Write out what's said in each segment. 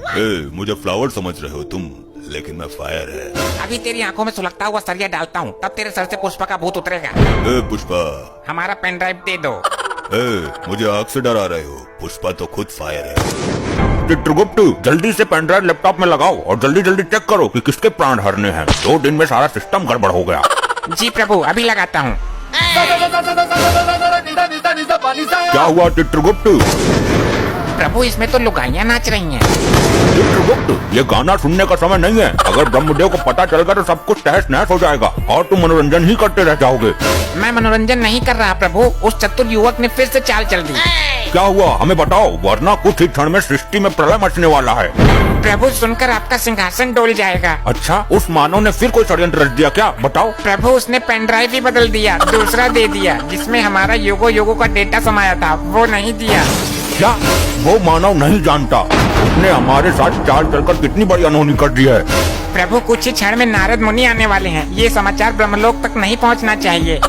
मुझे फ्लावर समझ रहे हो तुम, लेकिन मैं फायर है। अभी तेरी आंखों में सुलगता हुआ सरिया डालता हूँ, तब तेरे सर से पुष्पा का भूत उतरेगा। पुष्पा, हमारा पेन ड्राइव दे दो। मुझे आग से डरा रहे हो, पुष्पा तो खुद फायर है। चित्रगुप्त, जल्दी से पेन ड्राइव लैपटॉप में लगाओ और जल्दी जल्दी चेक करो कि किसके प्राण हरने हैं। 2 दिन में सारा सिस्टम गड़बड़ हो गया। जी प्रभु, अभी लगाता हूँ। क्या हुआ चित्रगुप्त? प्रभु, इसमें तो लुगाइयाँ नाच रही हैं। चित्रगुप्त, ये गाना सुनने का समय नहीं है। अगर ब्रह्मदेव को पता चल गया तो सब कुछ तहस नहस हो जाएगा और तुम मनोरंजन ही करते रह जाओगे। मैं मनोरंजन नहीं कर रहा प्रभु, उस चतुर युवक ने फिर से चाल चल दी। क्या हुआ हमें बताओ, वरना कुछ ही क्षण में सृष्टि में प्रलय मचने वाला है। प्रभु, सुनकर आपका सिंहासन डोल जाएगा। अच्छा, उस मानव ने फिर कोई षड्यंत्र रच दिया क्या? बताओ। प्रभु, उसने पेन ड्राइव ही बदल दिया, दूसरा दे दिया जिसमें हमारा युगों का डेटा समाया था, वो नहीं दिया। क्या वो मानव नहीं जानता उसने हमारे साथ चाल चलकर कितनी बड़ी अनहोनी कर दी है? प्रभु, कुछ ही क्षण में नारद मुनि आने वाले हैं, ये समाचार ब्रह्मलोक तक नहीं पहुंचना चाहिए।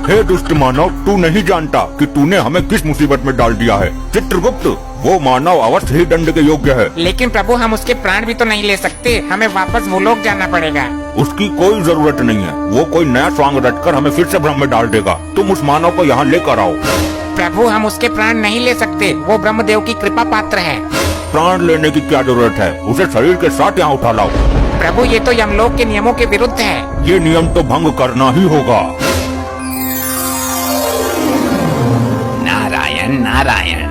हे दुष्ट मानव, तू नहीं जानता कि तूने हमें किस मुसीबत में डाल दिया है। चित्रगुप्त, वो मानव अवश्य ही दंड के योग्य है। लेकिन प्रभु, हम उसके प्राण भी तो नहीं ले सकते, हमें वापस भूलोक जाना पड़ेगा। उसकी कोई जरूरत नहीं है, वो कोई नया स्वांग रचकर हमें फिर से भ्रम में डाल देगा। तुम उस मानव को यहाँ लेकर आओ। प्रभु, हम उसके प्राण नहीं ले सकते, वो ब्रह्मदेव की कृपा पात्र है। प्राण लेने की क्या जरूरत है, उसे शरीर के साथ यहाँ उठा लाओ। प्रभु, ये तो यमलोक के नियमों के विरुद्ध है। ये नियम तो भंग करना ही होगा। नारायण नारायण।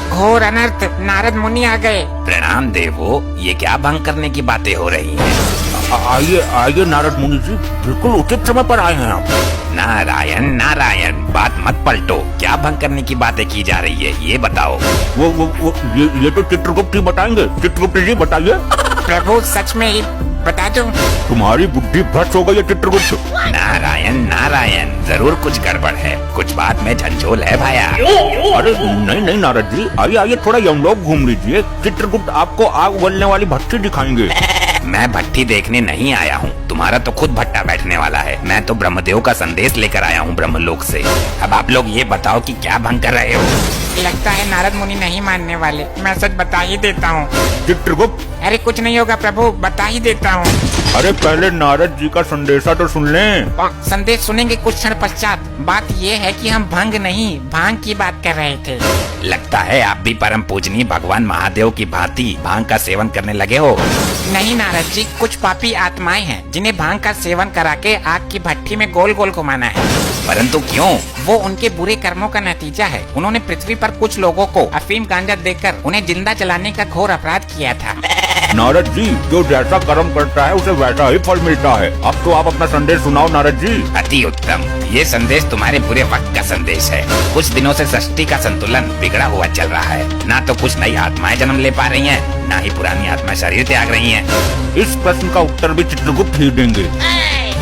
घोर अनर्थ, नारद मुनि आ गए। प्रणाम देवो, ये क्या भंग करने की बातें हो रही हैं? आइए आइए नारद मुनि जी, बिल्कुल उचित समय पर आए हैं आप। नारायण नारायण, बात मत पलटो, क्या भंग करने की बातें की जा रही है, ये बताओ। ये तो चित्रगुप्त जी बताएंगे। चित्रगुप्त जी बताइए। प्रभु, सच में ही बता दो। तुम्हारी बुद्धि भ्रष्ट हो गई है चित्रगुप्त। नारायण नारायण, जरूर कुछ गड़बड़ है, कुछ बात में झंझोल है भाया। अरे नहीं नहीं नारद जी, आइए आइए थोड़ा यमलोक घूम लीजिए। चित्रगुप्त आपको आग उगलने वाली भट्टी दिखाएंगे। मैं भट्टी देखने नहीं आया हूँ, तुम्हारा तो खुद भट्टा बैठने वाला है। मैं तो ब्रह्मदेव का संदेश लेकर आया हूँ ब्रह्मलोक से। अब आप लोग ये बताओ कि क्या भंग कर रहे हो? लगता है नारद मुनि नहीं मानने वाले, मैं सच बता ही देता हूँ। चित्रगुप्त, अरे कुछ नहीं होगा प्रभु, बता ही देता हूँ। अरे पहले नारद जी का संदेशा तो सुन लें। संदेश सुनेंगे कुछ क्षण पश्चात। बात ये है कि हम भंग नहीं, भांग की बात कर रहे थे। लगता है आप भी परम पूजनीय भगवान महादेव की भांति भांग का सेवन करने लगे हो। नहीं नारद जी, कुछ पापी आत्माएं हैं जिन्हें भांग का सेवन करा के आग की भट्टी में गोल गोल घुमाना है। परंतु क्यों? वो उनके बुरे कर्मों का नतीजा है। उन्होंने पृथ्वी पर कुछ लोगों को अफीम गांजा देकर उन्हें जिंदा जलाने का घोर अपराध किया था। नारद जी, जो जैसा कर्म करता है उसे वैसा ही फल मिलता है। अब तो आप अपना संदेश सुनाओ नारद जी। अति उत्तम, ये संदेश तुम्हारे बुरे वक्त का संदेश है। कुछ दिनों से सृष्टि का संतुलन बिगड़ा हुआ चल रहा है। ना तो कुछ नई आत्माएं जन्म ले पा रही हैं, ना ही पुरानी आत्मा शरीर त्याग रही हैं। इस प्रश्न का उत्तर भी चित्रगुप्त ही देंगे।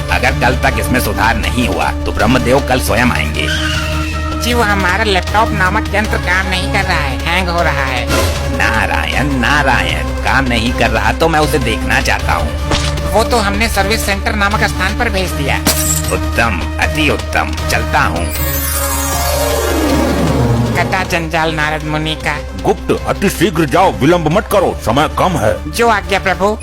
अगर कल तक इसमें सुधार नहीं हुआ तो ब्रह्मदेव कल स्वयं आएंगे। जी, वो हमारा लैपटॉप नामक यंत्र काम नहीं कर रहा है, हैंग हो रहा है। नारायण नारायण, काम नहीं कर रहा तो मैं उसे देखना चाहता हूँ। वो तो हमने सर्विस सेंटर नामक स्थान पर भेज दिया। उत्तम, अति उत्तम, चलता हूँ। कटा जंजाल नारद मुनि का। गुप्त, अति शीघ्र जाओ, विलंब मत करो, समय कम है। जो आज्ञा प्रभु।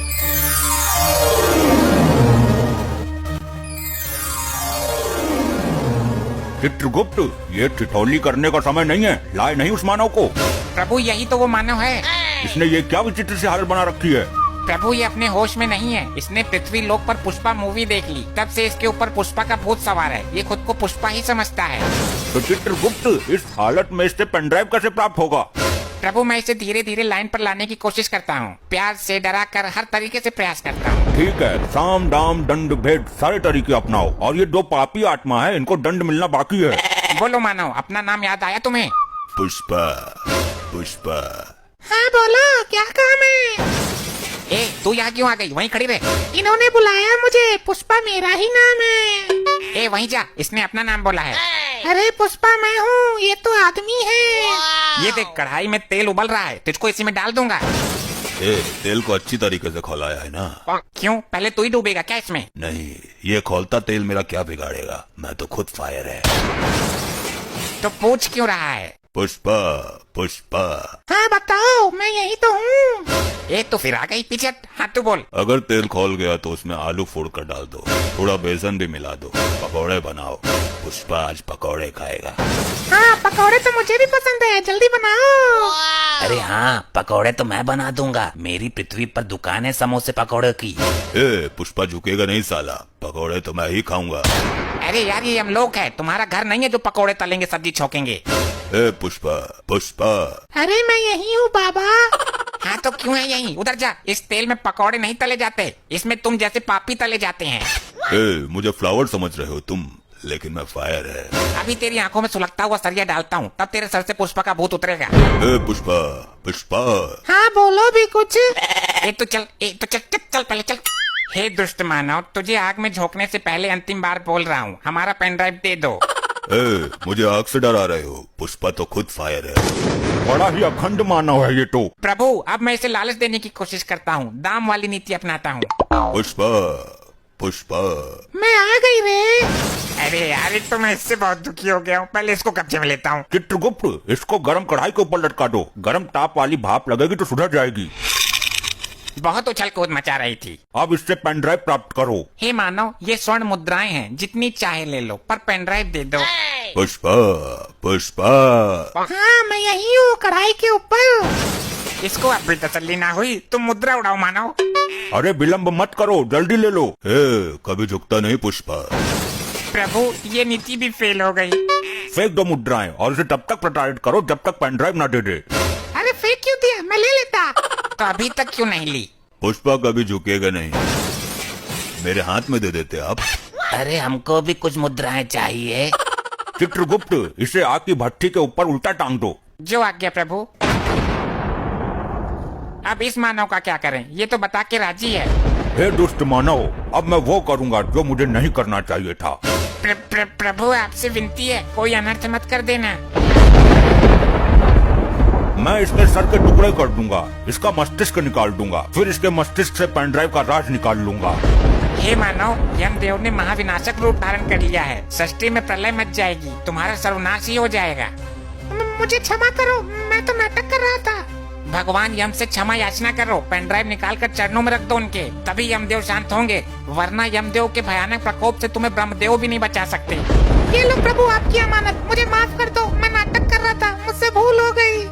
चित्रगुप्त, ये ठिठोली करने का समय नहीं है, लाए नहीं उस मानव को। प्रभु, यही तो वो मानव है। इसने ये क्या विचित्र सी हालत बना रखी है? प्रभु, ये अपने होश में नहीं है। इसने पृथ्वी लोक पर पुष्पा मूवी देख ली, तब से इसके ऊपर पुष्पा का भूत सवार है। ये खुद को पुष्पा ही समझता है। तो चित्रगुप्त, इस हालत में इससे पेन ड्राइव कैसे प्राप्त होगा? प्रभु, मैं इसे धीरे धीरे लाइन पर लाने की कोशिश करता हूँ, प्यार से डरा कर हर तरीके से प्रयास करता हूँ। ठीक है, साम दाम दंड भेद सारे तरीके अपनाओ, और ये 2 पापी आत्मा है, इनको दंड मिलना बाकी है। बोलो मानव, अपना नाम याद आया तुम्हें? पुष्पा। पुष्पा। हाँ बोलो, क्या काम है? ए, तू यहाँ क्यों आ गई? वहीं खड़ी रहे। इन्होंने बुलाया मुझे, पुष्पा मेरा ही नाम है। ए, वहीं जा, इसने अपना नाम बोला है। अरे पुष्पा मैं हूँ, ये तो आदमी है। ये देख, कढ़ाई में तेल उबल रहा है, तुझको इसी में डाल दूंगा। तेल को अच्छी तरीके से खौलाया है ना? क्यों, पहले तू ही डूबेगा क्या इसमें? नहीं, ये खौलता तेल मेरा क्या बिगाड़ेगा, मैं तो खुद फायर है। तो पूछ क्यों रहा है? पुष्पा पुष्पा हाँ बताओ, मैं यही तो हूँ। ए तो फिर आ गई पीछे। हाँ तू बोल। अगर तेल खौल गया तो उसमें आलू फोड़ कर डाल दो, थोड़ा बेसन भी मिला दो, पकौड़े बनाओ। पुष्पा आज पकौड़े खाएगा। हाँ पकौड़े तो मुझे भी पसंद है, जल्दी बनाओ। अरे हाँ, पकौड़े तो मैं बना दूंगा। मेरी पृथ्वी पर दुकान है समोसे पकौड़े की। ए पुष्पा झुकेगा नहीं साला, पकौड़े तो मैं ही खाऊंगा। अरे यार ये हम लोग है, तुम्हारा घर नहीं है जो पकौड़े तलेंगे सब्जी छोकेंगे। ए पुष्पा पुष्पा अरे मैं यही हूँ बाबा। हाँ तो क्यों है यहीं? उधर जा। इस तेल में पकौड़े नहीं तले जाते, इसमें तुम जैसे पापी तले जाते हैं। ए मुझे फ्लावर समझ रहे हो तुम, लेकिन मैं फायर है। अभी तेरी आंखों में सुलगता हुआ सरिया डालता हूँ, तब तेरे सर से पुष्पा का भूत उतरेगा। ए पुष्पा पुष्पा हाँ बोलो भी कुछ। ए तो चल चल पहले चल। हे दुष्ट मानव, तुझे आग में झोंकने से पहले अंतिम बार बोल रहा हूँ, हमारा पेन ड्राइव दे दो। ए मुझे आग से डरा रहे हो, पुष्पा तो खुद फायर है। बड़ा ही अखंड मानव है ये तो। प्रभु अब मैं इसे लालच देने की कोशिश करता हूँ, दाम वाली नीति अपनाता हूँ। पुष्पा पुष्पा मैं आ गई रे। अरे यार एक तो मैं इससे बहुत दुखी हो गया हूँ, पहले इसको कब्जे में लेता हूँ। चित्रगुप्त इसको गरम कढ़ाई के ऊपर लटका दो, गरम ताप वाली भाप लगेगी तो सुधर जाएगी। बहुत उछल कूद मचा रही थी। अब इससे पेन ड्राइव प्राप्त करो। हे मानव, ये स्वर्ण मुद्राएं हैं, जितनी चाहे ले लो, पर पेन ड्राइव दे दो। पुष्पा पुष्पा हाँ मैं यही हूँ, कढ़ाई के ऊपर। इसको अब भी तसल्ली ना हुई, तुम मुद्रा उड़ाओ मानव। अरे विलंब मत करो, जल्दी ले लो। ए कभी झुकता नहीं पुष्पा। प्रभु ये नीति भी फेल हो गई। फेंक दो मुद्राएं और इसे तब तक प्रताड़ित करो जब तक पेन ड्राइव न दे दे। अरे फेंक क्यों दिया, मैं ले लेता। तो अभी तक क्यों नहीं ली? पुष्पा कभी झुकेगा नहीं, मेरे हाथ में दे देते आप। अरे हमको भी कुछ मुद्राएं चाहिए। चित्रगुप्त इसे आग की भट्टी के ऊपर उल्टा टांग दो। जो आज्ञा प्रभु। अब इस मानव का क्या करें, ये तो बता के राजी है। हे दुष्ट मानव, अब मैं वो करूंगा जो मुझे नहीं करना चाहिए था। प्रभु आपसे विनती है, कोई अनर्थ मत कर देना। मैं इसके सर के टुकड़े कर दूंगा, इसका मस्तिष्क निकाल दूंगा, फिर इसके मस्तिष्क से पेन ड्राइव का राज निकाल लूंगा। हे मानव, यमदेव ने महाविनाशक रूप धारण कर लिया है, सृष्टि में प्रलय मच जाएगी, तुम्हारा सर्वनाश ही हो जाएगा। मुझे क्षमा करो, मैं तो नाटक कर रहा था। भगवान यम से क्षमा याचना करो, पेन ड्राइव निकाल कर चरणों में रख दो उनके, तभी यमदेव शांत होंगे, वरना यमदेव के भयानक प्रकोप से तुम्हें ब्रह्मदेव भी नहीं बचा सकते। ये लो प्रभु आपकी अमानत, मुझे माफ कर दो, मैं नाटक कर रहा था, मुझसे भूल हो गई।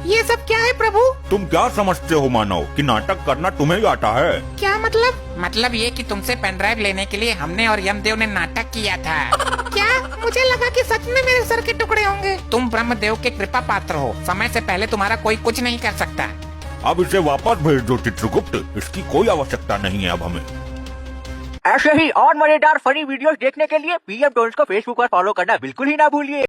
ये सब क्या है प्रभु? तुम क्या समझते हो मानव कि नाटक करना तुम्हें ही आता है? क्या मतलब? मतलब ये कि तुमसे पेन ड्राइव लेने के लिए हमने और यमदेव ने नाटक किया था। क्या? मुझे लगा कि सच में मेरे सर के टुकड़े होंगे। तुम ब्रह्मदेव के कृपा पात्र हो, समय से पहले तुम्हारा कोई कुछ नहीं कर सकता। अब इसे वापस भेज दो चित्रगुप्त, इसकी कोई आवश्यकता नहीं है अब हमें। ऐसे ही और मजेदार फनी वीडियोस देखने के लिए पीएम टोन्स को फेसबुक पर फॉलो करना बिल्कुल ही ना भूलिए।